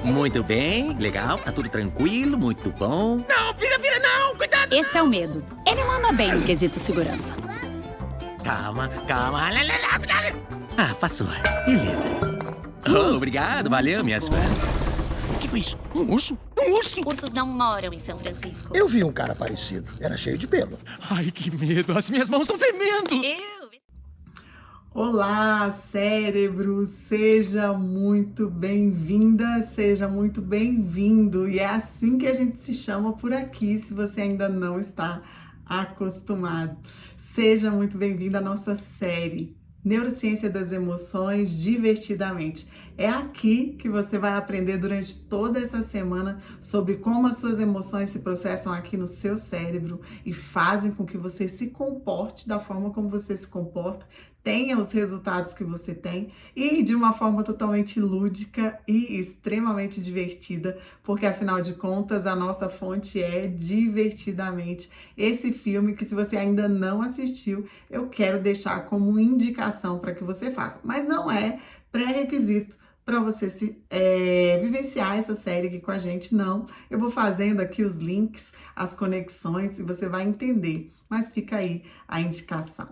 Muito bem, legal, tá tudo tranquilo, muito bom. Não, vira, não, cuidado! Esse é o medo. Ele manda bem no quesito segurança. Calma, cuidado! Ah, passou, beleza. Oh, obrigado, valeu, minhas fãs. O que foi isso? Um urso? Um urso? Ursos não moram em São Francisco. Eu vi um cara parecido. Era cheio de pelo. Ai, que medo, as minhas mãos estão tremendo. Olá, cérebro! Seja muito bem-vinda, seja muito bem-vindo. E é assim que a gente se chama por aqui, se você ainda não está acostumado. Seja muito bem-vindo à nossa série Neurociência das Emoções Divertidamente. É aqui que você vai aprender durante toda essa semana sobre como as suas emoções se processam aqui no seu cérebro e fazem com que você se comporte da forma como você se comporta, tenha os resultados que você tem e de uma forma totalmente lúdica e extremamente divertida, porque afinal de contas a nossa fonte é Divertidamente. Esse filme que, se você ainda não assistiu, eu quero deixar como indicação para que você faça, mas não é pré-requisito para você vivenciar essa série aqui com a gente, não. Eu vou fazendo aqui os links, as conexões e você vai entender, mas fica aí a indicação.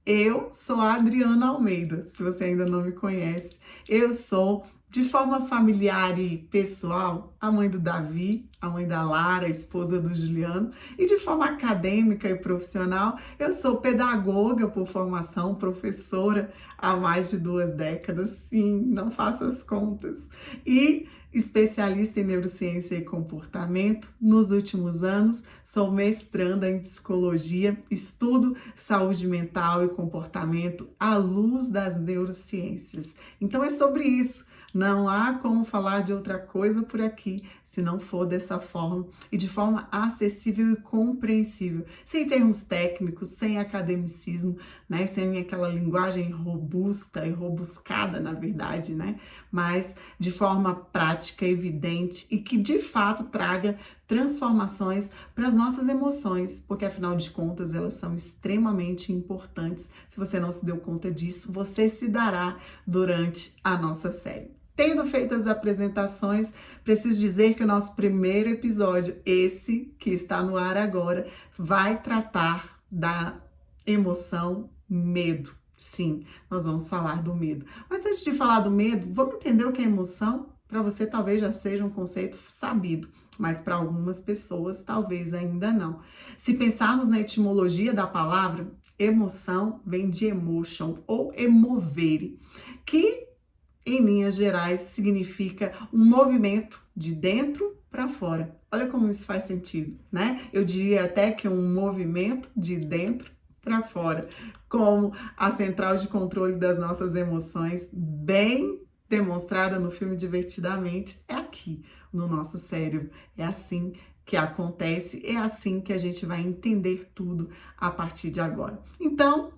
Eu sou a Adriana Almeida, se você ainda não me conhece. Eu sou, de forma familiar e pessoal, a mãe do Davi, a mãe da Lara, a esposa do Juliano. E de forma acadêmica e profissional, eu sou pedagoga por formação, professora há mais de 2 décadas. Sim, não faço as contas. E especialista em neurociência e comportamento. Nos últimos anos, sou mestranda em psicologia, estudo saúde mental e comportamento à luz das neurociências. Então é sobre isso. Não há como falar de outra coisa por aqui se não for dessa forma e de forma acessível e compreensível, sem termos técnicos, sem academicismo, né? Sem aquela linguagem robusta e robuscada, na verdade, né? Mas de forma prática, evidente e que de fato traga transformações para as nossas emoções, porque afinal de contas elas são extremamente importantes. Se você não se deu conta disso, você se dará durante a nossa série. Tendo feito as apresentações, preciso dizer que o nosso primeiro episódio, esse que está no ar agora, vai tratar da emoção medo. Sim, nós vamos falar do medo. Mas antes de falar do medo, vamos entender o que é emoção? Para você talvez já seja um conceito sabido, mas para algumas pessoas talvez ainda não. Se pensarmos na etimologia da palavra, emoção vem de emotion ou emovere, que em linhas gerais significa um movimento de dentro para fora. Olha como isso faz sentido, né? Eu diria até que um movimento de dentro para fora, como a central de controle das nossas emoções, bem demonstrada no filme Divertidamente, é aqui no nosso cérebro. É assim que acontece, é assim que a gente vai entender tudo a partir de agora. Então,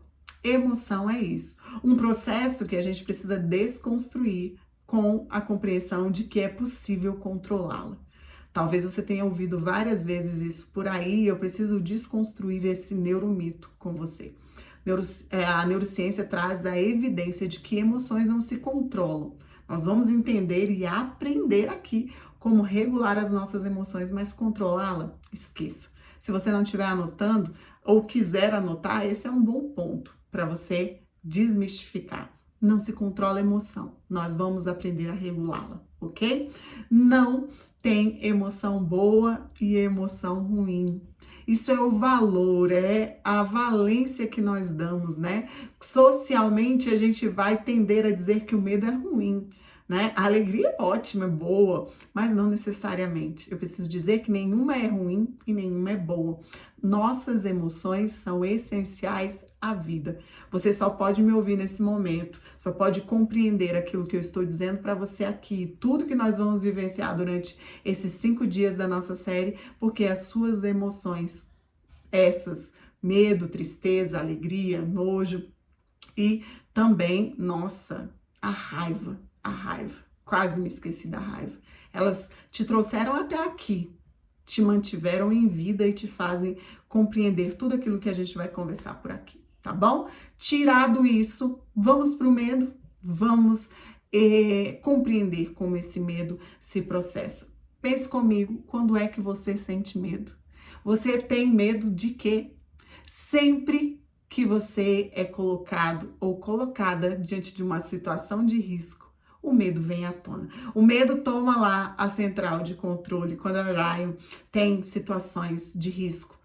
emoção é isso, um processo que a gente precisa desconstruir com a compreensão de que é possível controlá-la. Talvez você tenha ouvido várias vezes isso por aí, eu preciso desconstruir esse neuromito com você. A neurociência traz a evidência de que emoções não se controlam. Nós vamos entender e aprender aqui como regular as nossas emoções, mas controlá-la, esqueça. Se você não estiver anotando ou quiser anotar, esse é um bom ponto para você desmistificar. Não se controla a emoção, nós vamos aprender a regulá-la, ok? Não tem emoção boa e emoção ruim. Isso é o valor, é a valência que nós damos, né? Socialmente, a gente vai tender a dizer que o medo é ruim, né? A alegria é ótima, é boa, mas não necessariamente. Eu preciso dizer que nenhuma é ruim e nenhuma é boa. Nossas emoções são essenciais à vida. Você só pode me ouvir nesse momento, só pode compreender aquilo que eu estou dizendo para você aqui, tudo que nós vamos vivenciar durante esses 5 dias da nossa série, porque as suas emoções, essas, medo, tristeza, alegria, nojo e também, nossa, a raiva, quase me esqueci da raiva. Elas te trouxeram até aqui, te mantiveram em vida e te fazem compreender tudo aquilo que a gente vai conversar por aqui, tá bom? Tirado isso, vamos pro medo? Vamos compreender como esse medo se processa. Pense comigo, quando é que você sente medo? Você tem medo de quê? Sempre que você é colocado ou colocada diante de uma situação de risco, o medo vem à tona. O medo toma lá a central de controle quando a Ryan tem situações de risco,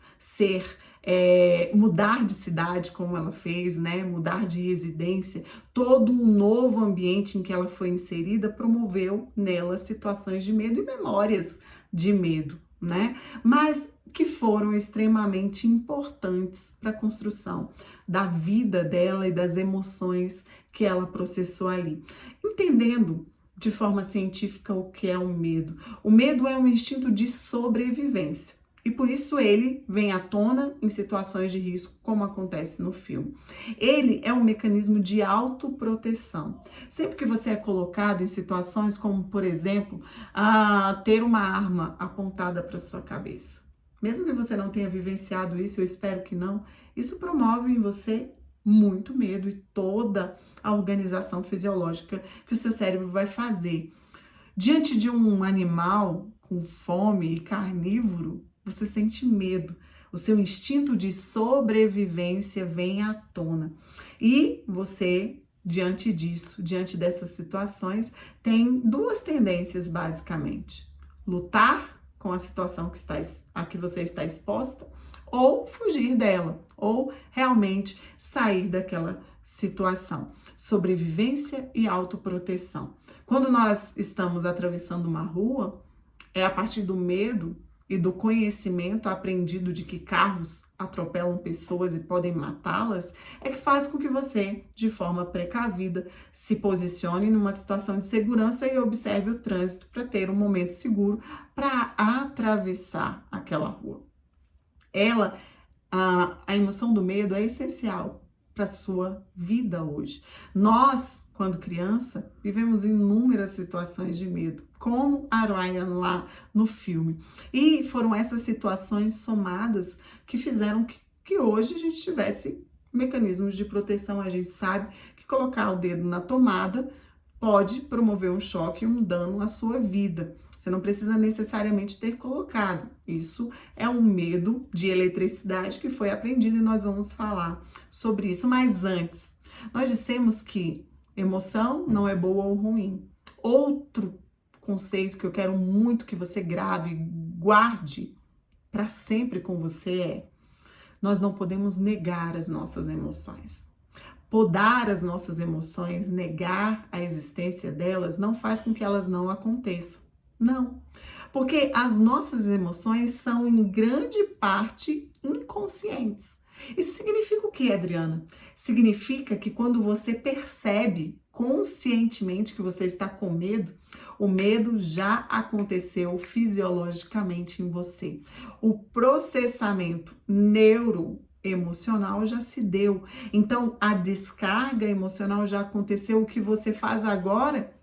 mudar de cidade, como ela fez, né? Mudar de residência, todo um novo ambiente em que ela foi inserida promoveu nela situações de medo e memórias de medo, né? Mas que foram extremamente importantes para a construção da vida dela e das emoções que ela processou ali. Entendendo de forma científica o que é um medo. O medo é um instinto de sobrevivência. E por isso ele vem à tona em situações de risco, como acontece no filme. Ele é um mecanismo de autoproteção. Sempre que você é colocado em situações como, por exemplo, ter uma arma apontada para sua cabeça. Mesmo que você não tenha vivenciado isso, eu espero que não, isso promove em você muito medo e toda a organização fisiológica que o seu cérebro vai fazer. Diante de um animal com fome e carnívoro, você sente medo. O seu instinto de sobrevivência vem à tona. E você, diante disso, diante dessas situações, tem duas tendências basicamente: lutar com a situação a que você está exposta, ou fugir dela, ou realmente sair daquela situação. Sobrevivência e autoproteção. Quando nós estamos atravessando uma rua, é a partir do medo e do conhecimento aprendido de que carros atropelam pessoas e podem matá-las, é que faz com que você, de forma precavida, se posicione numa situação de segurança e observe o trânsito para ter um momento seguro para atravessar aquela rua. A emoção do medo é essencial para a sua vida hoje. Nós, quando criança, vivemos inúmeras situações de medo, como a Ryan lá no filme. E foram essas situações somadas que fizeram que hoje a gente tivesse mecanismos de proteção. A gente sabe que colocar o dedo na tomada pode promover um choque e um dano à sua vida. Você não precisa necessariamente ter colocado. Isso é um medo de eletricidade que foi aprendido e nós vamos falar sobre isso. Mas antes, nós dissemos que emoção não é boa ou ruim. Outro conceito que eu quero muito que você grave, guarde para sempre com você é: nós não podemos negar as nossas emoções. Podar as nossas emoções, negar a existência delas, não faz com que elas não aconteçam. Não, porque as nossas emoções são em grande parte inconscientes. Isso significa o que, Adriana? Significa que quando você percebe conscientemente que você está com medo, o medo já aconteceu fisiologicamente em você. O processamento neuroemocional já se deu. Então, a descarga emocional já aconteceu. O que você faz agora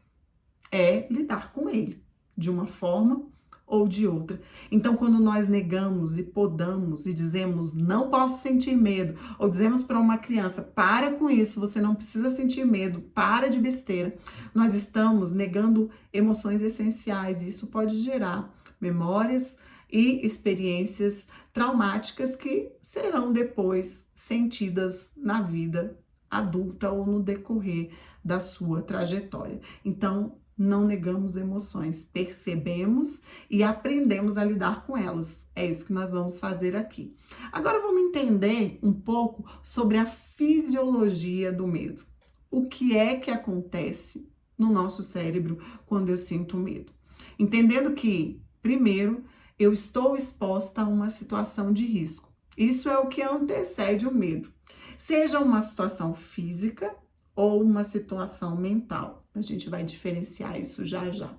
é lidar com ele, de uma forma ou de outra. Então, quando nós negamos e podamos e dizemos não posso sentir medo, ou dizemos para uma criança para com isso, você não precisa sentir medo, para de besteira, nós estamos negando emoções essenciais. Isso pode gerar memórias e experiências traumáticas que serão depois sentidas na vida adulta ou no decorrer da sua trajetória. Então, não negamos emoções, percebemos e aprendemos a lidar com elas. É isso que nós vamos fazer aqui. Agora vamos entender um pouco sobre a fisiologia do medo. O que é que acontece no nosso cérebro quando eu sinto medo? Entendendo que, primeiro, eu estou exposta a uma situação de risco. Isso é o que antecede o medo. Seja uma situação física ou uma situação mental. A gente vai diferenciar isso já já.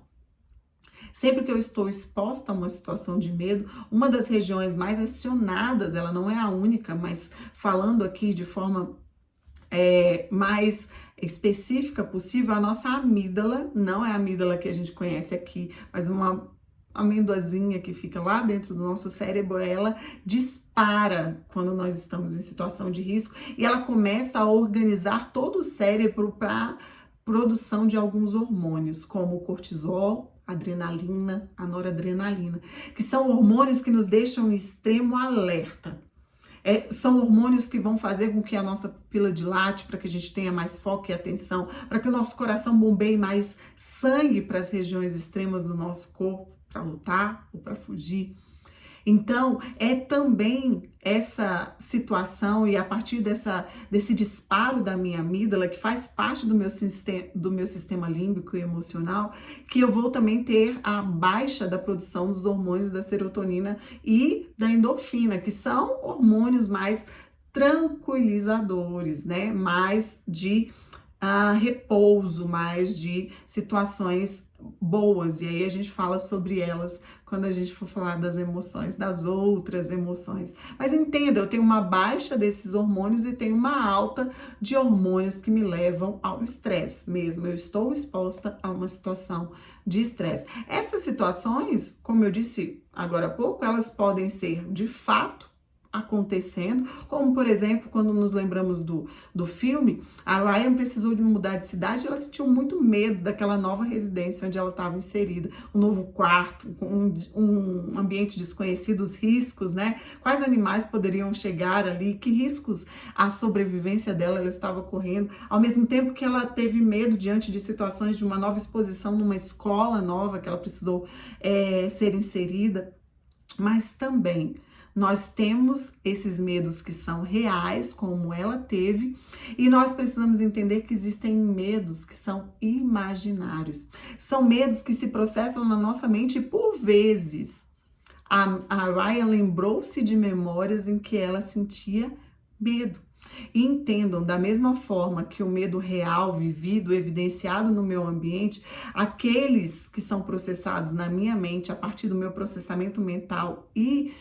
Sempre que eu estou exposta a uma situação de medo, uma das regiões mais acionadas, ela não é a única, mas falando aqui de forma mais específica possível, a nossa amígdala, não é a amígdala que a gente conhece aqui, mas uma amêndoazinha que fica lá dentro do nosso cérebro, ela dispara quando nós estamos em situação de risco e ela começa a organizar todo o cérebro para produção de alguns hormônios, como o cortisol, adrenalina, a noradrenalina, que são hormônios que nos deixam em extremo alerta. São hormônios que vão fazer com que a nossa pupila dilate, para que a gente tenha mais foco e atenção, para que o nosso coração bombeie mais sangue para as regiões extremas do nosso corpo, para lutar ou para fugir. Então, é também essa situação e a partir desse disparo da minha amígdala, que faz parte do meu sistema límbico e emocional, que eu vou também ter a baixa da produção dos hormônios da serotonina e da endorfina, que são hormônios mais tranquilizadores, né? Mais de repouso, mais de situações boas. E aí a gente fala sobre elas quando a gente for falar das emoções, das outras emoções. Mas entenda, eu tenho uma baixa desses hormônios e tenho uma alta de hormônios que me levam ao estresse mesmo. Eu estou exposta a uma situação de estresse. Essas situações, como eu disse agora há pouco, elas podem ser de fato acontecendo, como por exemplo, quando nos lembramos do filme, a Ryan precisou de mudar de cidade e ela sentiu muito medo daquela nova residência onde ela estava inserida, um novo quarto, um ambiente desconhecido, os riscos, né? Quais animais poderiam chegar ali, que riscos a sobrevivência dela ela estava correndo, ao mesmo tempo que ela teve medo diante de situações de uma nova exposição numa escola nova que ela precisou ser inserida, mas também nós temos esses medos que são reais, como ela teve, e nós precisamos entender que existem medos que são imaginários. São medos que se processam na nossa mente e, por vezes, a Ryan lembrou-se de memórias em que ela sentia medo. E entendam, da mesma forma que o medo real, vivido, evidenciado no meu ambiente, aqueles que são processados na minha mente a partir do meu processamento mental e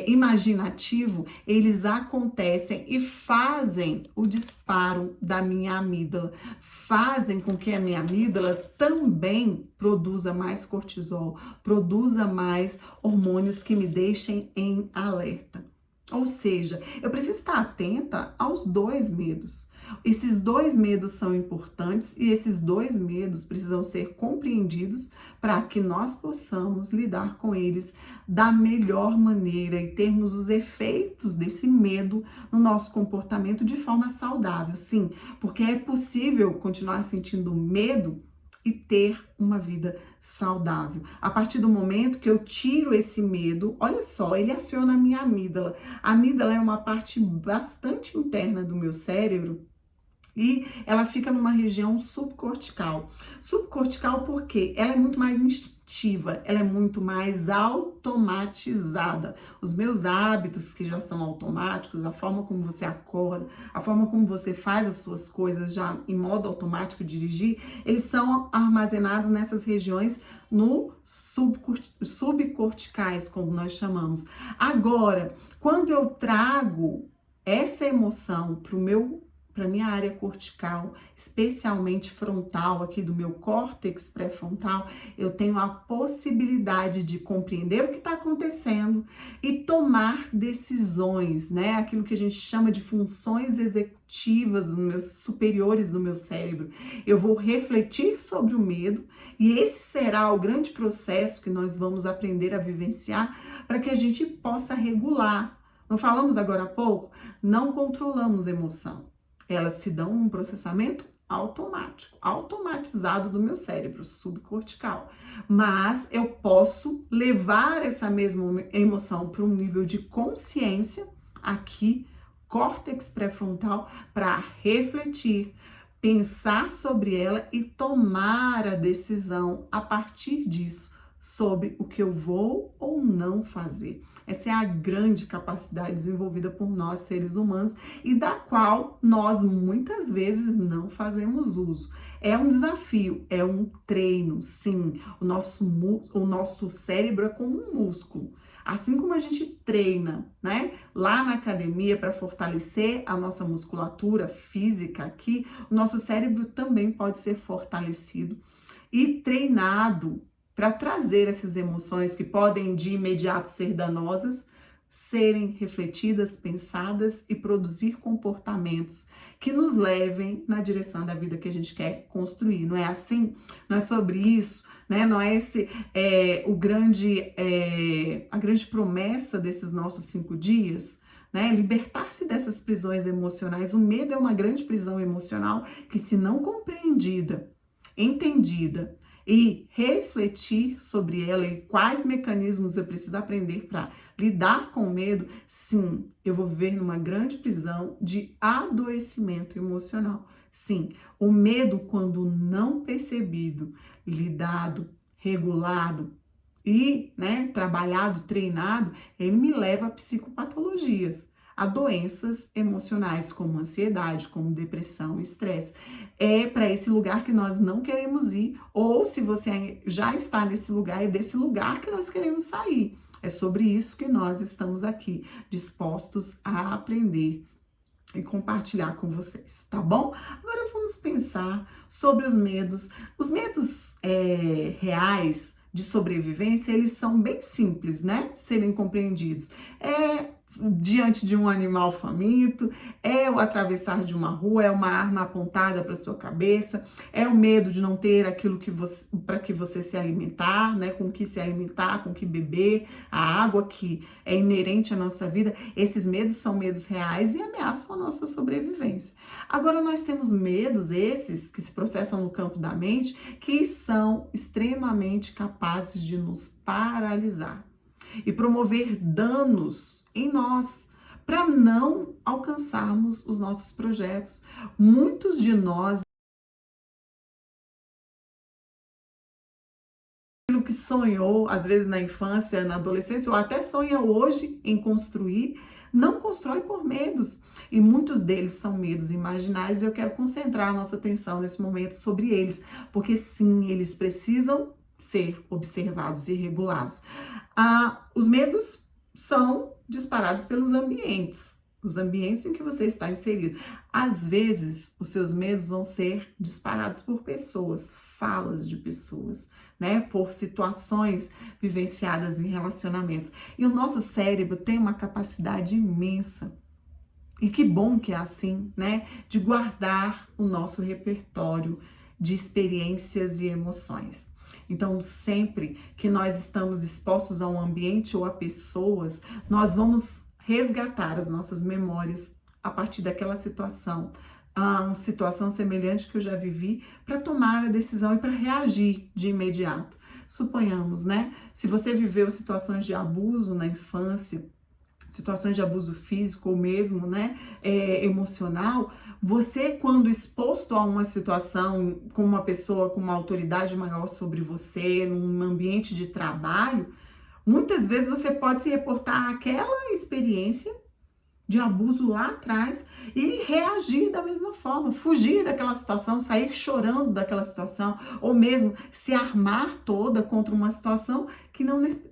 imaginativo, eles acontecem e fazem o disparo da minha amígdala, fazem com que a minha amígdala também produza mais cortisol, produza mais hormônios que me deixem em alerta. Ou seja, eu preciso estar atenta aos dois medos. Esses dois medos são importantes e esses dois medos precisam ser compreendidos para que nós possamos lidar com eles da melhor maneira e termos os efeitos desse medo no nosso comportamento de forma saudável. Sim, porque é possível continuar sentindo medo e ter uma vida saudável. A partir do momento que eu tiro esse medo, olha só, ele aciona a minha amígdala. A amígdala é uma parte bastante interna do meu cérebro e ela fica numa região subcortical. Subcortical porque ela é muito mais instintiva, ela é muito mais automatizada. Os meus hábitos que já são automáticos, a forma como você acorda, a forma como você faz as suas coisas já em modo automático, dirigir, eles são armazenados nessas regiões no subcorticais, como nós chamamos. Agora, quando eu trago essa emoção para minha área cortical, especialmente frontal, aqui do meu córtex pré-frontal, eu tenho a possibilidade de compreender o que está acontecendo e tomar decisões, né? Aquilo que a gente chama de funções executivas superiores do meu cérebro. Eu vou refletir sobre o medo e esse será o grande processo que nós vamos aprender a vivenciar para que a gente possa regular. Não falamos agora há pouco? Não controlamos emoção. Elas se dão num processamento automático, automatizado do meu cérebro subcortical. Mas eu posso levar essa mesma emoção para um nível de consciência, aqui, córtex pré-frontal, para refletir, pensar sobre ela e tomar a decisão a partir disso sobre o que eu vou ou não fazer. Essa é a grande capacidade desenvolvida por nós, seres humanos, e da qual nós muitas vezes não fazemos uso. É um desafio, é um treino, sim. O nosso cérebro é como um músculo. Assim como a gente treina, né, lá na academia para fortalecer a nossa musculatura física aqui, o nosso cérebro também pode ser fortalecido e treinado para trazer essas emoções que podem de imediato ser danosas, serem refletidas, pensadas e produzir comportamentos que nos levem na direção da vida que a gente quer construir. Não é assim? Não é sobre isso, né? Não é esse a grande promessa desses nossos 5 dias? Né? Libertar-se dessas prisões emocionais. O medo é uma grande prisão emocional que, se não compreendida, entendida e refletir sobre ela e quais mecanismos eu preciso aprender para lidar com o medo, sim, eu vou viver numa grande prisão de adoecimento emocional. Sim, o medo, quando não percebido, lidado, regulado e, né, trabalhado, treinado, ele me leva a psicopatologias, a doenças emocionais como ansiedade, como depressão, estresse. É para esse lugar que nós não queremos ir, ou se você já está nesse lugar, é desse lugar que nós queremos sair. É sobre isso que nós estamos aqui, dispostos a aprender e compartilhar com vocês, tá bom? Agora vamos pensar sobre os medos. Os medos reais de sobrevivência, eles são bem simples, né? De serem compreendidos. Diante de um animal faminto, é o atravessar de uma rua, é uma arma apontada para sua cabeça, é o medo de não ter aquilo para que você se alimentar, né? Com que se alimentar, com que beber, a água que é inerente à nossa vida. Esses medos são medos reais e ameaçam a nossa sobrevivência. Agora nós temos medos, esses que se processam no campo da mente, que são extremamente capazes de nos paralisar e promover danos em nós para não alcançarmos os nossos projetos. Muitos de nós, aquilo que sonhou, às vezes na infância, na adolescência, ou até sonha hoje em construir, não constrói por medos. E muitos deles são medos imaginários, e eu quero concentrar a nossa atenção nesse momento sobre eles, porque sim, eles precisam ser observados e regulados. Os medos são disparados pelos ambientes, os ambientes em que você está inserido. Às vezes, os seus medos vão ser disparados por pessoas, falas de pessoas, né? Por situações vivenciadas em relacionamentos. E o nosso cérebro tem uma capacidade imensa, e que bom que é assim, né? De guardar o nosso repertório de experiências e emoções. Então, sempre que nós estamos expostos a um ambiente ou a pessoas, nós vamos resgatar as nossas memórias a partir daquela situação, uma situação semelhante que eu já vivi, para tomar a decisão e para reagir de imediato. Suponhamos, né? Se você viveu situações de abuso na infância, situações de abuso físico ou mesmo, né, emocional, você, quando exposto a uma situação com uma pessoa com uma autoridade maior sobre você, num ambiente de trabalho, muitas vezes você pode se reportar àquela experiência de abuso lá atrás e reagir da mesma forma, fugir daquela situação, sair chorando daquela situação, ou mesmo se armar toda contra uma situação que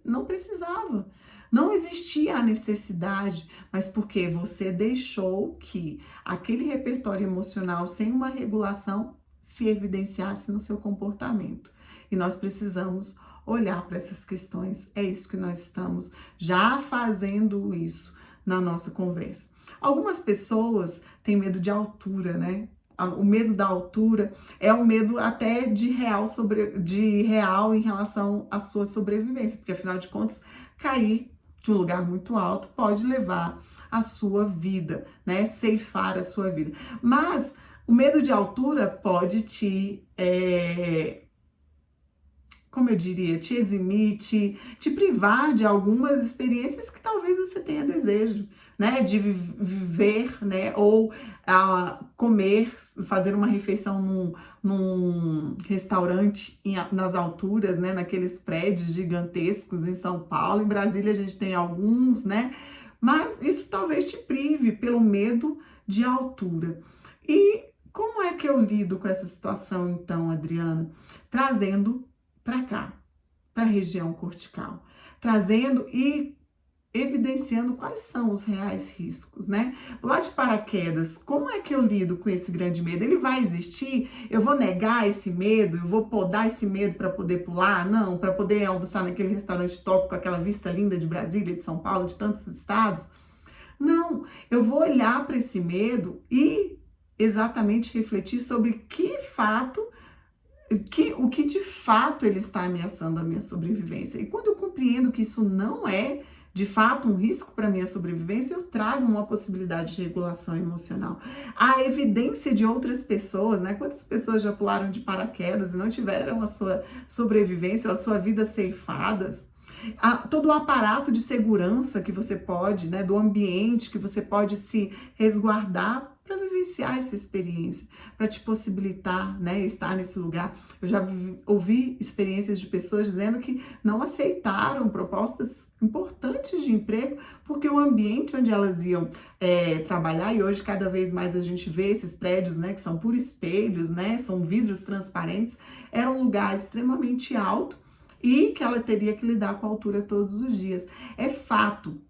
não precisava. Não existia a necessidade, mas porque você deixou que aquele repertório emocional, sem uma regulação, se evidenciasse no seu comportamento. E nós precisamos olhar para essas questões. É isso que nós estamos já fazendo isso na nossa conversa. Algumas pessoas têm medo de altura, né? O medo da altura é um medo até de real em relação à sua sobrevivência, porque afinal de contas, cair de um lugar muito alto pode levar a sua vida, né? Ceifar a sua vida. Mas o medo de altura pode te, como eu diria, te eximir, te privar de algumas experiências que talvez você tenha desejo, né? De viver, né? Ou comer, fazer uma refeição num restaurante nas alturas, né? Naqueles prédios gigantescos em São Paulo. Em Brasília a gente tem alguns, né? Mas isso talvez te prive pelo medo de altura. E como é que eu lido com essa situação, então, Adriana? Trazendo para cá, para a região cortical, trazendo e evidenciando quais são os reais riscos, né? Lá de paraquedas, como é que eu lido com esse grande medo? Ele vai existir? Eu vou negar esse medo? Eu vou podar esse medo para poder pular? Não, para poder almoçar naquele restaurante top com aquela vista linda de Brasília, de São Paulo, de tantos estados? Não, eu vou olhar para esse medo e exatamente refletir sobre o que de fato ele está ameaçando a minha sobrevivência. E quando eu compreendo que isso não é de fato um risco para a minha sobrevivência, eu trago uma possibilidade de regulação emocional. A evidência de outras pessoas, né? Quantas pessoas já pularam de paraquedas e não tiveram a sua sobrevivência ou a sua vida ceifadas? Todo o aparato de segurança que você pode, né, do ambiente que você pode se resguardar para vivenciar essa experiência, para te possibilitar, né, estar nesse lugar. Eu já ouvi experiências de pessoas dizendo que não aceitaram propostas importantes de emprego porque o ambiente onde elas iam trabalhar, e hoje cada vez mais a gente vê esses prédios, né, que são por espelhos, né, são vidros transparentes, era um lugar extremamente alto e que ela teria que lidar com a altura todos os dias. É fato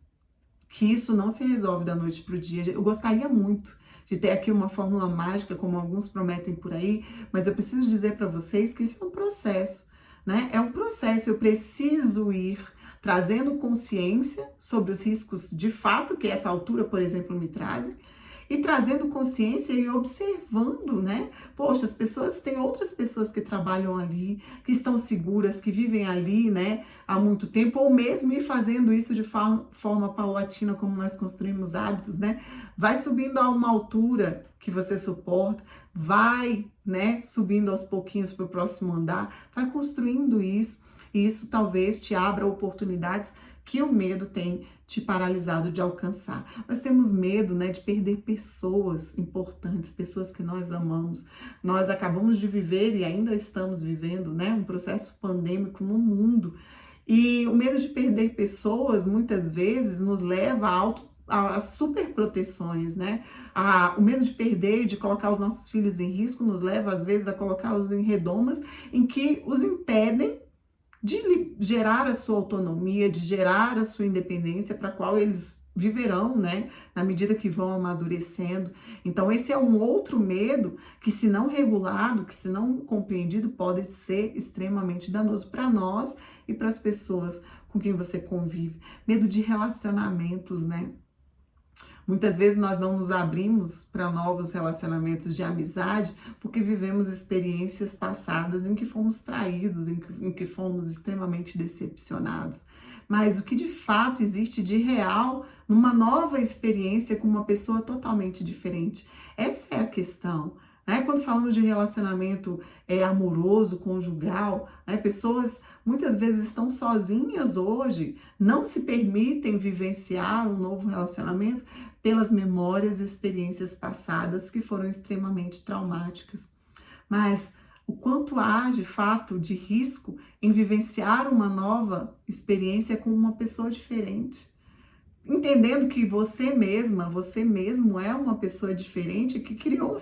que isso não se resolve da noite para o dia. Eu gostaria muito de ter aqui uma fórmula mágica, como alguns prometem por aí, mas eu preciso dizer para vocês que isso é um processo, né? É um processo, eu preciso ir trazendo consciência sobre os riscos de fato que essa altura, por exemplo, me traz, e trazendo consciência e observando, né? Poxa, as pessoas, tem outras pessoas que trabalham ali, que estão seguras, que vivem ali, né, há muito tempo, ou mesmo ir fazendo isso de forma paulatina, como nós construímos hábitos, né? Vai subindo a uma altura que você suporta, vai, né, subindo aos pouquinhos para o próximo andar, vai construindo isso, e isso talvez te abra oportunidades que o medo tem te paralisado de alcançar. Nós temos medo, né, de perder pessoas importantes, pessoas que nós amamos. Nós acabamos de viver e ainda estamos vivendo, né, um processo pandêmico no mundo. E o medo de perder pessoas, muitas vezes, nos leva a superproteções, né? O medo de perder, de colocar os nossos filhos em risco, nos leva, às vezes, a colocá-los em redomas em que os impedem de gerar a sua autonomia, de gerar a sua independência, para a qual eles viverão, né, na medida que vão amadurecendo. Então, esse é um outro medo que, se não regulado, que se não compreendido, pode ser extremamente danoso para nós e para as pessoas com quem você convive. Medo de relacionamentos, né? Muitas vezes nós não nos abrimos para novos relacionamentos de amizade porque vivemos experiências passadas em que fomos traídos, em que fomos extremamente decepcionados. Mas o que de fato existe de real numa nova experiência com uma pessoa totalmente diferente? Essa é a questão, né? Quando falamos de relacionamento amoroso, conjugal, né? Pessoas muitas vezes estão sozinhas hoje, não se permitem vivenciar um novo relacionamento pelas memórias e experiências passadas que foram extremamente traumáticas. Mas o quanto há, de fato, de risco em vivenciar uma nova experiência com uma pessoa diferente. Entendendo que você mesma, você mesmo é uma pessoa diferente que criou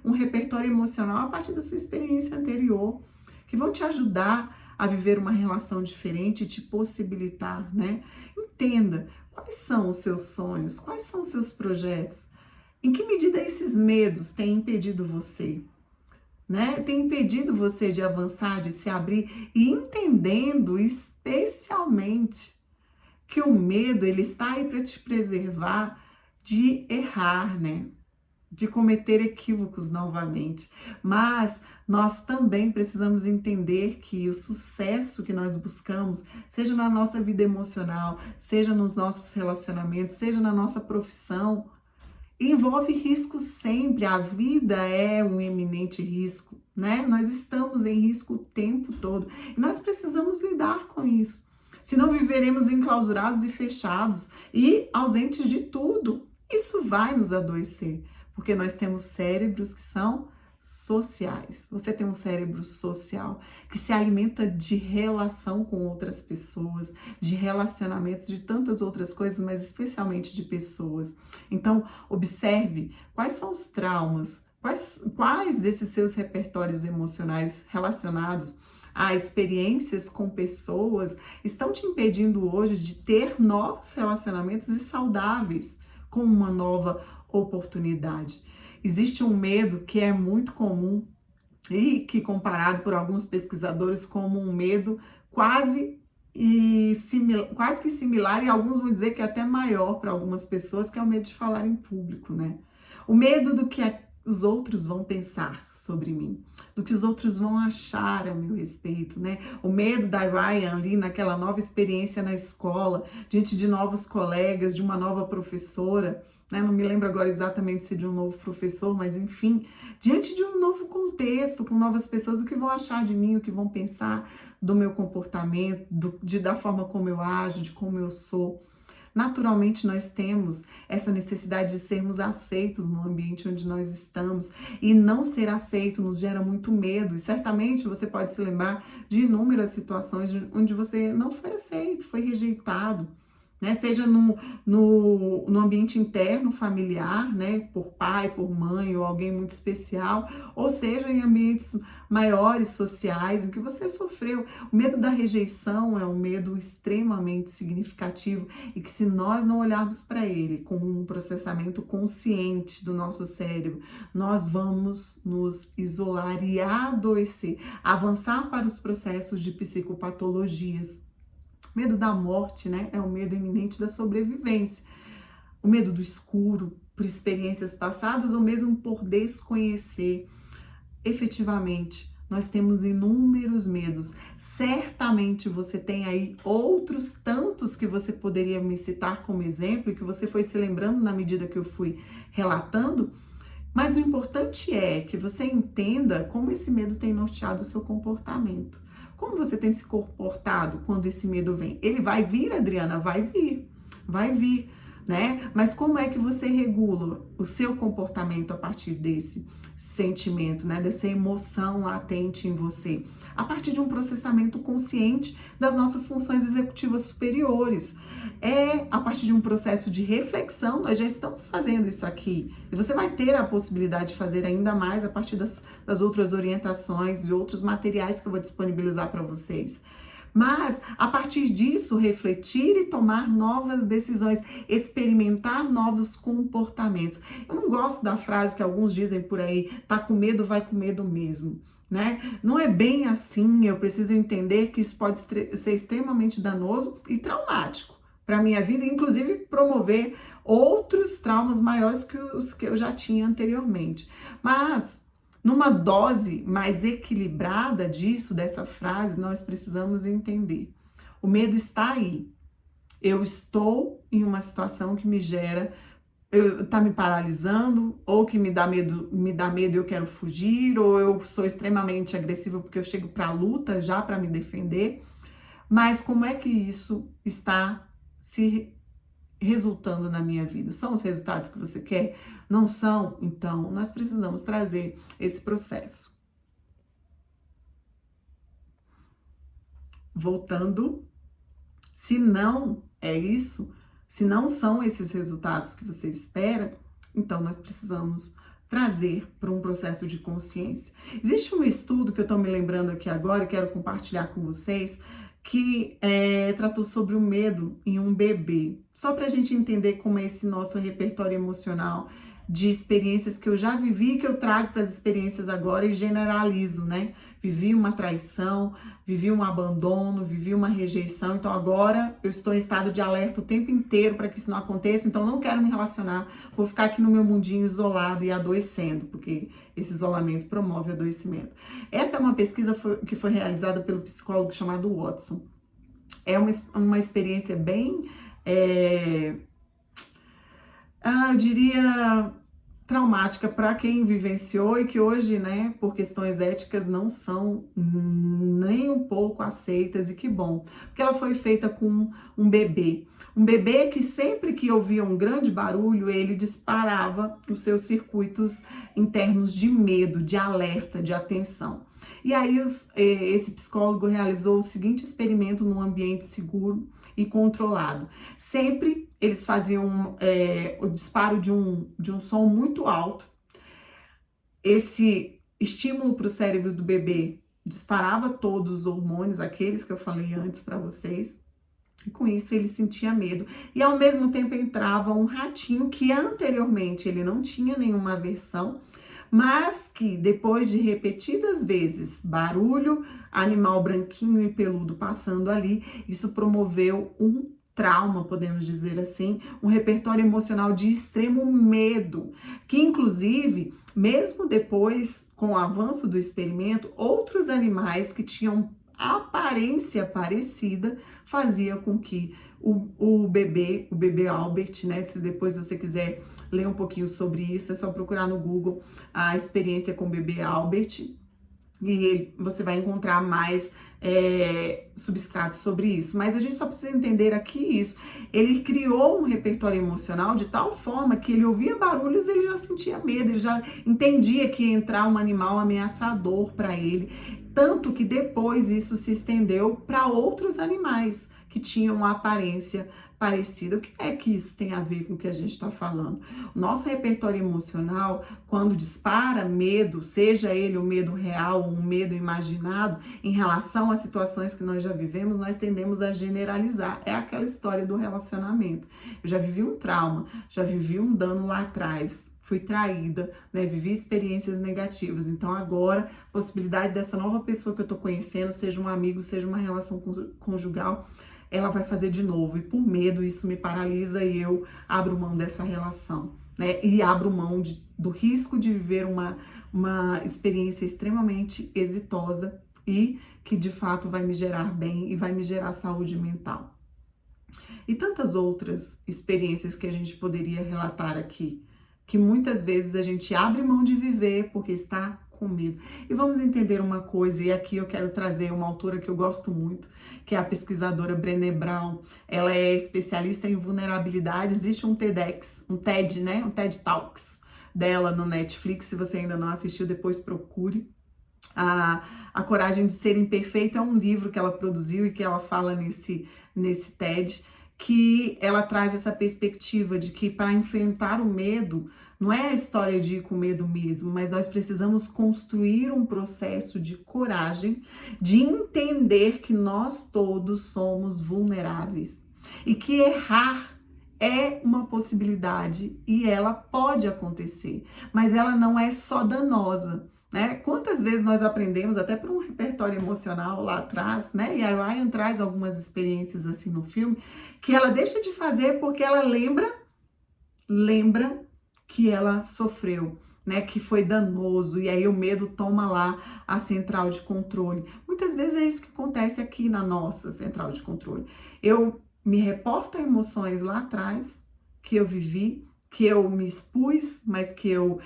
um repertório emocional a partir da sua experiência anterior, que vão te ajudar a viver uma relação diferente e te possibilitar, né? Entenda quais são os seus sonhos, quais são os seus projetos, em que medida esses medos têm impedido você, né? Tem impedido você de avançar, de se abrir, e entendendo especialmente que o medo, ele está aí para te preservar de errar, né? De cometer equívocos novamente. Mas nós também precisamos entender que o sucesso que nós buscamos, seja na nossa vida emocional, seja nos nossos relacionamentos, seja na nossa profissão, envolve risco sempre. A vida é um eminente risco, né? Nós estamos em risco o tempo todo e nós precisamos lidar com isso. Senão viveremos enclausurados e fechados e ausentes de tudo. Isso vai nos adoecer, porque nós temos cérebros que são sociais. Você tem um cérebro social que se alimenta de relação com outras pessoas, de relacionamentos, de tantas outras coisas, mas especialmente de pessoas. Então, observe quais são os traumas, quais desses seus repertórios emocionais relacionados a experiências com pessoas estão te impedindo hoje de ter novos relacionamentos e saudáveis com uma nova oportunidade. Existe um medo que é muito comum e que, comparado por alguns pesquisadores como um medo quase que similar, e alguns vão dizer que é até maior para algumas pessoas, que é o medo de falar em público, né? O medo do que os outros vão pensar sobre mim, do que os outros vão achar a meu respeito, né? O medo da Ryan ali naquela nova experiência na escola, diante de novos colegas, de uma nova professora, né? Não me lembro agora exatamente se de um novo professor, mas enfim, diante de um novo contexto, com novas pessoas, o que vão achar de mim, o que vão pensar do meu comportamento, da forma como eu ajo, de como eu sou. Naturalmente, nós temos essa necessidade de sermos aceitos no ambiente onde nós estamos, e não ser aceito nos gera muito medo, e certamente você pode se lembrar de inúmeras situações onde você não foi aceito, foi rejeitado, né? Seja no ambiente interno familiar, né? Por pai, por mãe ou alguém muito especial, ou seja em ambientes maiores, sociais, em que você sofreu. O medo da rejeição é um medo extremamente significativo e que, se nós não olharmos para ele com um processamento consciente do nosso cérebro, nós vamos nos isolar e adoecer, avançar para os processos de psicopatologias. O medo da morte, né, é o medo iminente da sobrevivência. O medo do escuro, por experiências passadas ou mesmo por desconhecer. Efetivamente, nós temos inúmeros medos. Certamente você tem aí outros tantos que você poderia me citar como exemplo e que você foi se lembrando na medida que eu fui relatando. Mas o importante é que você entenda como esse medo tem norteado o seu comportamento. Como você tem se comportado quando esse medo vem? Ele vai vir, Adriana? Vai vir, né? Mas como é que você regula o seu comportamento a partir desse sentimento, né? Dessa emoção latente em você? A partir de um processamento consciente das nossas funções executivas superiores. É a partir de um processo de reflexão. Nós já estamos fazendo isso aqui, e você vai ter a possibilidade de fazer ainda mais a partir das outras orientações e outros materiais que eu vou disponibilizar para vocês. Mas, a partir disso, refletir e tomar novas decisões, experimentar novos comportamentos. Eu não gosto da frase que alguns dizem por aí, tá com medo, vai com medo mesmo, né? Não é bem assim. Eu preciso entender que isso pode ser extremamente danoso e traumático para a minha vida, inclusive promover outros traumas maiores que os que eu já tinha anteriormente. Mas, numa dose mais equilibrada dessa frase, nós precisamos entender. O medo está aí. Eu estou em uma situação que me gera, está me paralisando, ou que me dá medo e eu quero fugir, ou eu sou extremamente agressiva porque eu chego para a luta já para me defender. Mas como é que isso está se resultando na minha vida? São os resultados que você quer? Não são? Então, nós precisamos trazer esse processo. Voltando, se não é isso, se não são esses resultados que você espera, então nós precisamos trazer para um processo de consciência. Existe um estudo que eu estou me lembrando aqui agora e quero compartilhar com vocês, que tratou sobre o medo em um bebê. Só para a gente entender como é esse nosso repertório emocional de experiências que eu já vivi, que eu trago para as experiências agora e generalizo, né? Vivi uma traição, vivi um abandono, vivi uma rejeição, então agora eu estou em estado de alerta o tempo inteiro para que isso não aconteça, então não quero me relacionar, vou ficar aqui no meu mundinho isolado e adoecendo, porque esse isolamento promove adoecimento. Essa é uma pesquisa que foi realizada pelo psicólogo chamado Watson. É uma experiência bem, eu diria, traumática para quem vivenciou e que hoje, né, por questões éticas, não são nem um pouco aceitas, e que bom, porque ela foi feita com um bebê que sempre que ouvia um grande barulho, ele disparava os seus circuitos internos de medo, de alerta, de atenção. E aí esse psicólogo realizou o seguinte experimento num ambiente seguro e controlado. Sempre eles faziam o disparo de um som muito alto. Esse estímulo para o cérebro do bebê disparava todos os hormônios, aqueles que eu falei antes para vocês, e com isso ele sentia medo. E ao mesmo tempo entrava um ratinho que anteriormente ele não tinha nenhuma aversão, mas que depois de repetidas vezes, barulho, animal branquinho e peludo passando ali, isso promoveu um trauma, podemos dizer assim, um repertório emocional de extremo medo, que inclusive, mesmo depois, com o avanço do experimento, outros animais que tinham aparência parecida, fazia com que o bebê Albert, né, se depois você quiser ler um pouquinho sobre isso, é só procurar no Google a experiência com o bebê Albert, e você vai encontrar mais substratos sobre isso. Mas a gente só precisa entender aqui isso. Ele criou um repertório emocional de tal forma que ele ouvia barulhos, ele já sentia medo, ele já entendia que ia entrar um animal ameaçador para ele. Tanto que depois isso se estendeu para outros animais que tinham uma aparência parecida. O que é que isso tem a ver com o que a gente está falando? O nosso repertório emocional, quando dispara medo, seja ele o medo real ou um medo imaginado, em relação às situações que nós já vivemos, nós tendemos a generalizar. É aquela história do relacionamento. Eu já vivi um trauma, já vivi um dano lá atrás, fui traída, né? Vivi experiências negativas. Então agora, a possibilidade dessa nova pessoa que eu tô conhecendo, seja um amigo, seja uma relação conjugal, ela vai fazer de novo. E por medo isso me paralisa e eu abro mão dessa relação, né? E abro mão do risco de viver uma experiência extremamente exitosa e que de fato vai me gerar bem e vai me gerar saúde mental. E tantas outras experiências que a gente poderia relatar aqui, que muitas vezes a gente abre mão de viver porque está com medo. E vamos entender uma coisa, e aqui eu quero trazer uma autora que eu gosto muito, que é a pesquisadora Brené Brown. Ela é especialista em vulnerabilidade. Existe um TEDx, um TED, né? Um TED Talks dela no Netflix. Se você ainda não assistiu, depois procure. A Coragem de Ser Imperfeito é um livro que ela produziu e que ela fala nesse TED, que ela traz essa perspectiva de que para enfrentar o medo, não é a história de ir com medo mesmo, mas nós precisamos construir um processo de coragem, de entender que nós todos somos vulneráveis e que errar é uma possibilidade e ela pode acontecer, mas ela não é só danosa, né? Quantas vezes nós aprendemos, até por um repertório emocional lá atrás, né? E a Ryan traz algumas experiências assim no filme, que ela deixa de fazer porque ela lembra que ela sofreu, né, que foi danoso, e aí o medo toma lá a central de controle. Muitas vezes é isso que acontece aqui na nossa central de controle. Eu me reporto a emoções lá atrás que eu vivi, que eu me expus, mas que eu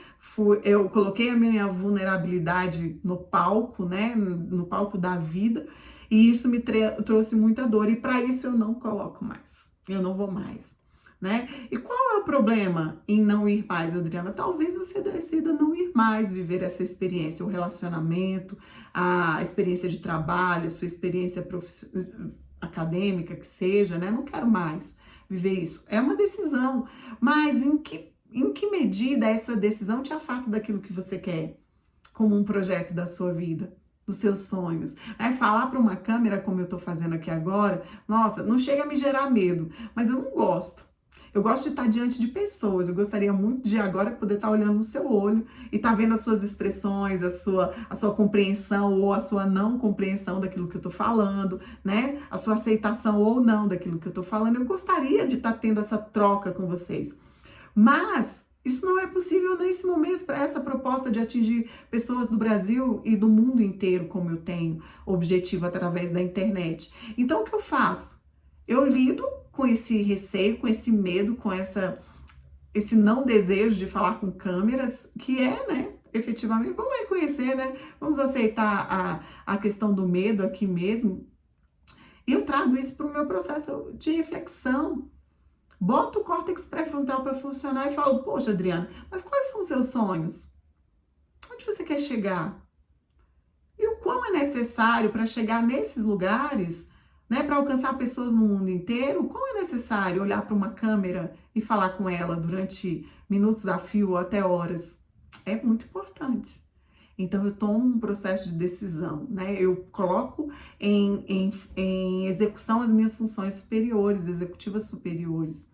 coloquei a minha vulnerabilidade no palco, né, no palco da vida, e isso me trouxe muita dor, e para isso eu não coloco mais, eu não vou mais. Né? E qual é o problema em não ir mais, Adriana? Talvez você decida não ir mais viver essa experiência, o relacionamento, a experiência de trabalho, a sua experiência acadêmica, que seja, né? Não quero mais viver isso. É uma decisão, mas em que medida essa decisão te afasta daquilo que você quer, como um projeto da sua vida, dos seus sonhos? Falar para uma câmera, como eu estou fazendo aqui agora, nossa, não chega a me gerar medo, mas eu não gosto. Eu gosto de estar diante de pessoas, eu gostaria muito de agora poder estar olhando no seu olho e estar vendo as suas expressões, a sua compreensão ou a sua não compreensão daquilo que eu estou falando, né? A sua aceitação ou não daquilo que eu estou falando. Eu gostaria de estar tendo essa troca com vocês. Mas isso não é possível nesse momento para essa proposta de atingir pessoas do Brasil e do mundo inteiro, como eu tenho objetivo através da internet. Então, o que eu faço? Eu lido com esse receio, com esse medo, com esse não desejo de falar com câmeras, que é, né, efetivamente, vamos reconhecer, né, vamos aceitar a questão do medo aqui mesmo, e eu trago isso para o meu processo de reflexão, boto o córtex pré-frontal para funcionar e falo, poxa, Adriana, mas quais são os seus sonhos? Onde você quer chegar? E o quão é necessário para chegar nesses lugares, né, para alcançar pessoas no mundo inteiro? Como é necessário olhar para uma câmera e falar com ela durante minutos a fio ou até horas? É muito importante. Então eu tomo um processo de decisão, né? Eu coloco em execução as minhas funções superiores, executivas superiores.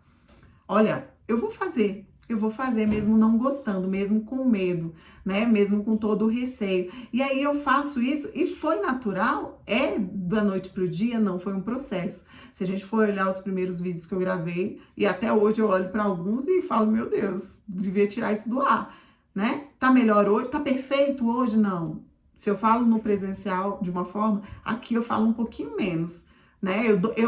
Olha, eu vou fazer, eu vou fazer mesmo não gostando, mesmo com medo, né? Mesmo com todo o receio. E aí eu faço isso e foi natural? É da noite para o dia? Não, foi um processo. Se a gente for olhar os primeiros vídeos que eu gravei, e até hoje eu olho para alguns e falo, meu Deus, devia tirar isso do ar, né? Tá melhor hoje? Tá perfeito hoje? Não. Se eu falo no presencial de uma forma, aqui eu falo um pouquinho menos, né?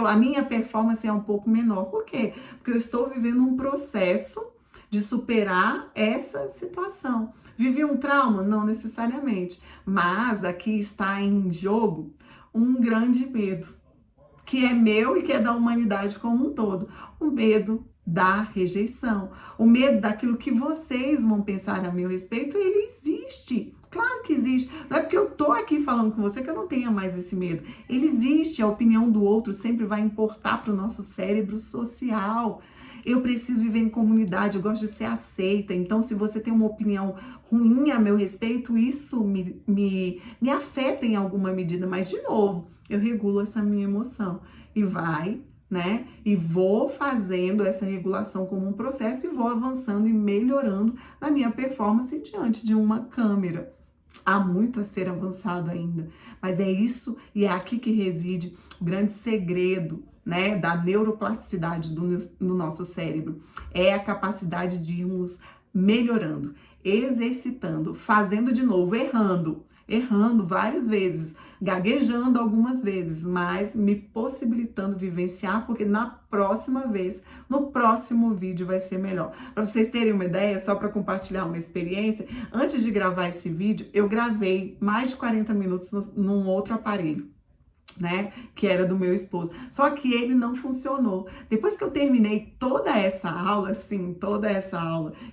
A minha performance é um pouco menor. Por quê? Porque eu estou vivendo um processo de superar essa situação. Vivi um trauma? Não necessariamente, mas aqui está em jogo um grande medo, que é meu e que é da humanidade como um todo. O medo da rejeição, o medo daquilo que vocês vão pensar a meu respeito, ele existe. Claro que existe. Não é porque eu tô aqui falando com você que eu não tenha mais esse medo. Ele existe, a opinião do outro sempre vai importar para o nosso cérebro social. Eu preciso viver em comunidade, eu gosto de ser aceita. Então, se você tem uma opinião ruim a meu respeito, isso me afeta em alguma medida. Mas, de novo, eu regulo essa minha emoção. E vai, né? E vou fazendo essa regulação como um processo e vou avançando e melhorando na minha performance diante de uma câmera. Há muito a ser avançado ainda. Mas é isso e é aqui que reside o grande segredo, né, da neuroplasticidade no nosso cérebro. É a capacidade de irmos melhorando, exercitando, fazendo de novo, errando várias vezes, gaguejando algumas vezes, mas me possibilitando vivenciar, porque na próxima vez, no próximo vídeo vai ser melhor. Para vocês terem uma ideia, só para compartilhar uma experiência, antes de gravar esse vídeo, eu gravei mais de 40 minutos num outro aparelho, né, que era do meu esposo, só que ele não funcionou. Depois que eu terminei toda essa aula,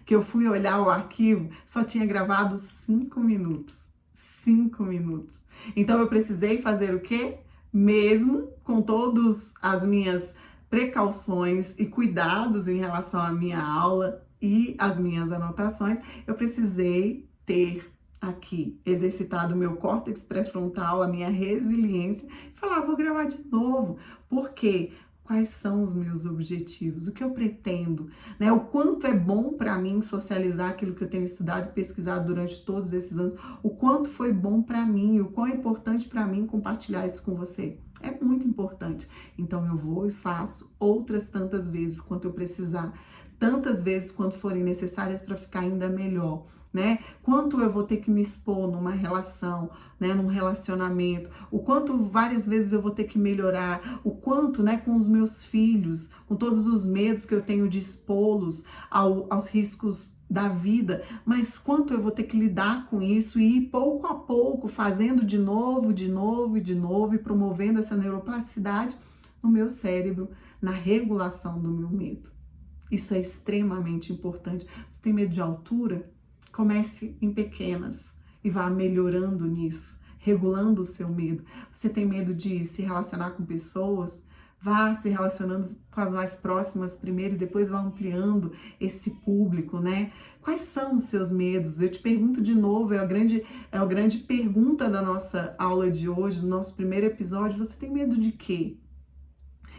que eu fui olhar o arquivo, só tinha gravado 5 minutos. 5 minutos. Então eu precisei fazer o quê? Mesmo com todas as minhas precauções e cuidados em relação à minha aula e as minhas anotações, eu precisei ter aqui exercitado o meu córtex pré-frontal, a minha resiliência, e falar, vou gravar de novo. Por quê? Quais são os meus objetivos? O que eu pretendo? Né? O quanto é bom para mim socializar aquilo que eu tenho estudado e pesquisado durante todos esses anos? O quanto foi bom para mim? O quão é importante para mim compartilhar isso com você? É muito importante. Então eu vou e faço outras tantas vezes quanto eu precisar, tantas vezes quanto forem necessárias para ficar ainda melhor. Né? Quanto eu vou ter que me expor numa relação, né, num relacionamento, o quanto várias vezes eu vou ter que melhorar, o quanto, né, com os meus filhos, com todos os medos que eu tenho de expô-los aos riscos da vida, mas quanto eu vou ter que lidar com isso e ir pouco a pouco fazendo de novo e promovendo essa neuroplasticidade no meu cérebro, na regulação do meu medo. Isso é extremamente importante. Você tem medo de altura? Comece em pequenas e vá melhorando nisso, regulando o seu medo. Você tem medo de se relacionar com pessoas? Vá se relacionando com as mais próximas primeiro e depois vá ampliando esse público, né? Quais são os seus medos? Eu te pergunto de novo, é a grande pergunta da nossa aula de hoje, do nosso primeiro episódio. Você tem medo de quê?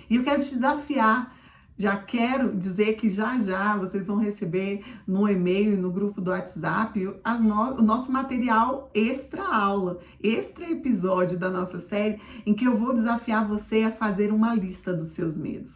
E eu quero te desafiar. Já quero dizer que já vocês vão receber no e-mail e no grupo do WhatsApp o nosso material extra aula, extra episódio da nossa série, em que eu vou desafiar você a fazer uma lista dos seus medos.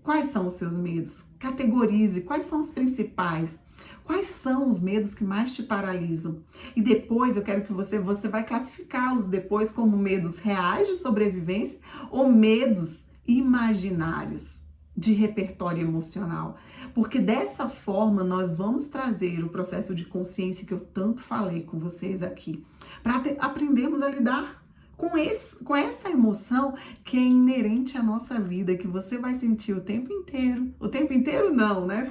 Quais são os seus medos? Categorize quais são os principais. Quais são os medos que mais te paralisam? E depois eu quero que você vai classificá-los depois como medos reais de sobrevivência ou medos imaginários de repertório emocional, porque dessa forma nós vamos trazer o processo de consciência que eu tanto falei com vocês aqui, para aprendermos a lidar com essa emoção que é inerente à nossa vida, que você vai sentir o tempo inteiro não, né?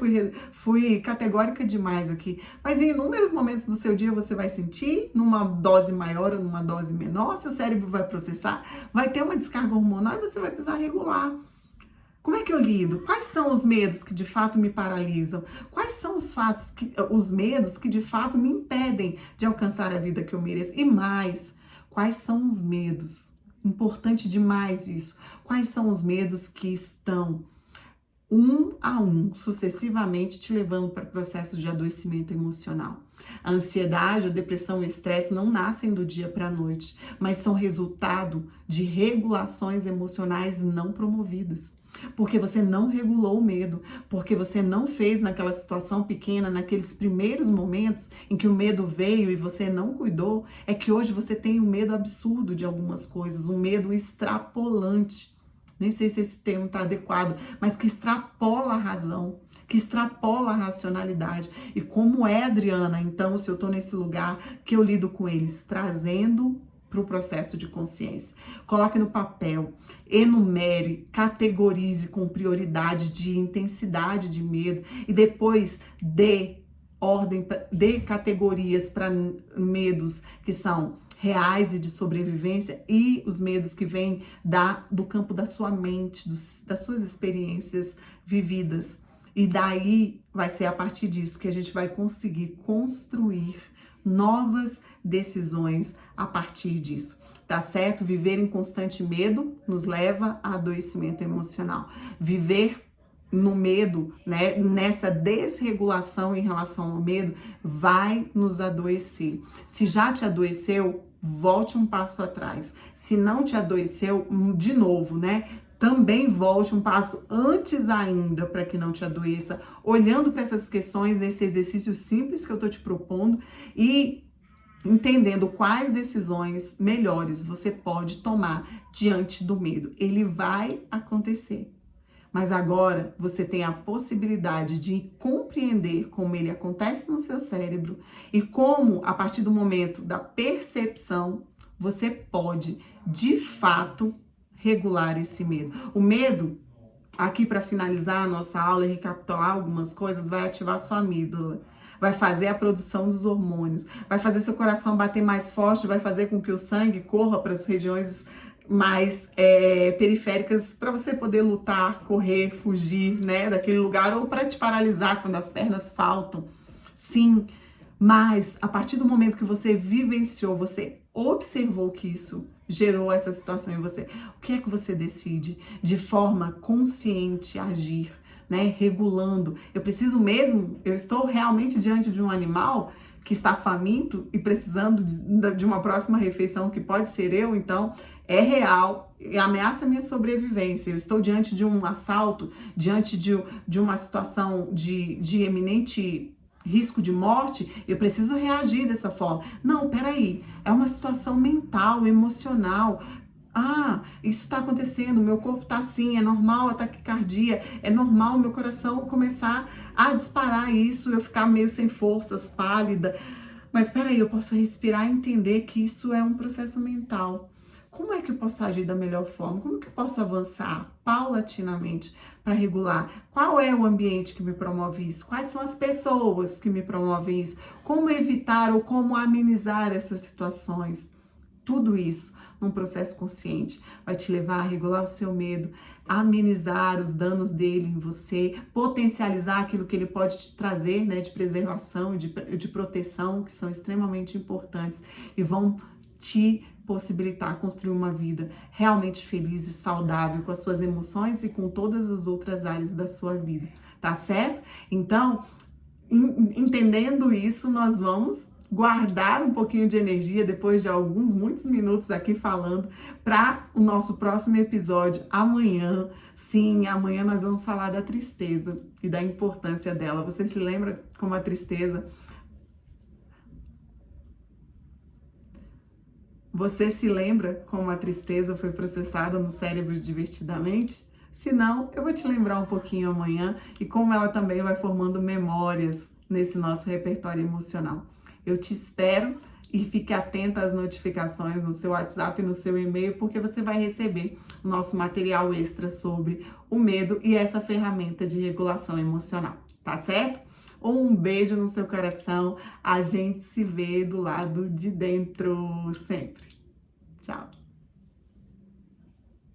Fui categórica demais aqui, mas em inúmeros momentos do seu dia você vai sentir, numa dose maior ou numa dose menor, seu cérebro vai processar, vai ter uma descarga hormonal e você vai precisar regular. Como é que eu lido? Quais são os medos que de fato me paralisam? Quais são os medos que de fato me impedem de alcançar a vida que eu mereço? E mais, quais são os medos? Importante demais isso. Quais são os medos que estão um a um, sucessivamente te levando para processos de adoecimento emocional. A ansiedade, a depressão e o estresse não nascem do dia para a noite, mas são resultado de regulações emocionais não promovidas. Porque você não regulou o medo, porque você não fez naquela situação pequena, naqueles primeiros momentos em que o medo veio e você não cuidou, é que hoje você tem um medo absurdo de algumas coisas, um medo extrapolante. Nem sei se esse termo está adequado, mas que extrapola a razão, que extrapola a racionalidade. E como é, Adriana, então, se eu estou nesse lugar que eu lido com eles, trazendo para o processo de consciência. Coloque no papel, enumere, categorize com prioridade de intensidade de medo e depois dê ordem, dê categorias para medos que são reais e de sobrevivência e os medos que vêm do campo da sua mente, das suas experiências vividas. E daí vai ser a partir disso que a gente vai conseguir construir novas decisões a partir disso. Tá certo? Viver em constante medo nos leva a adoecimento emocional. Viver no medo, né, nessa desregulação em relação ao medo, vai nos adoecer. Se já te adoeceu, volte um passo atrás. Se não te adoeceu, de novo, né? Também volte um passo antes ainda para que não te adoeça, olhando para essas questões nesse exercício simples que eu tô te propondo e entendendo quais decisões melhores você pode tomar diante do medo. Ele vai acontecer. Mas agora você tem a possibilidade de compreender como ele acontece no seu cérebro e como, a partir do momento da percepção, você pode, de fato, regular esse medo. O medo, aqui para finalizar a nossa aula e recapitular algumas coisas, vai ativar sua amígdala, vai fazer a produção dos hormônios, vai fazer seu coração bater mais forte, vai fazer com que o sangue corra para as regiões mais periféricas para você poder lutar, correr, fugir, né, daquele lugar ou para te paralisar quando as pernas faltam. Sim, mas a partir do momento que você vivenciou, você observou que isso gerou essa situação em você, o que é que você decide de forma consciente agir, né, regulando? Eu preciso mesmo, eu estou realmente diante de um animal que está faminto e precisando de uma próxima refeição que pode ser eu, então é real e ameaça a minha sobrevivência. Eu estou diante de um assalto, diante de uma situação de eminente risco de morte, eu preciso reagir dessa forma. Não, peraí, é uma situação mental, emocional. Ah, isso está acontecendo, meu corpo está assim, é normal a taquicardia, é normal meu coração começar a disparar isso, eu ficar meio sem forças, pálida. Mas espera aí, eu posso respirar e entender que isso é um processo mental. Como é que eu posso agir da melhor forma? Como que eu posso avançar paulatinamente para regular? Qual é o ambiente que me promove isso? Quais são as pessoas que me promovem isso? Como evitar ou como amenizar essas situações? Tudo isso num processo consciente vai te levar a regular o seu medo, a amenizar os danos dele em você, potencializar aquilo que ele pode te trazer, né, de preservação, de proteção, que são extremamente importantes e vão te possibilitar construir uma vida realmente feliz e saudável com as suas emoções e com todas as outras áreas da sua vida, tá certo? Então, entendendo isso, nós vamos guardar um pouquinho de energia depois de muitos minutos aqui falando para o nosso próximo episódio amanhã. Sim, amanhã nós vamos falar da tristeza e da importância dela. Você se lembra como a tristeza... Você se lembra como a tristeza foi processada no cérebro divertidamente? Se não, eu vou te lembrar um pouquinho amanhã e como ela também vai formando memórias nesse nosso repertório emocional. Eu te espero e fique atenta às notificações no seu WhatsApp e no seu e-mail, porque você vai receber o nosso material extra sobre o medo e essa ferramenta de regulação emocional, tá certo? Um beijo no seu coração, a gente se vê do lado de dentro sempre. Tchau!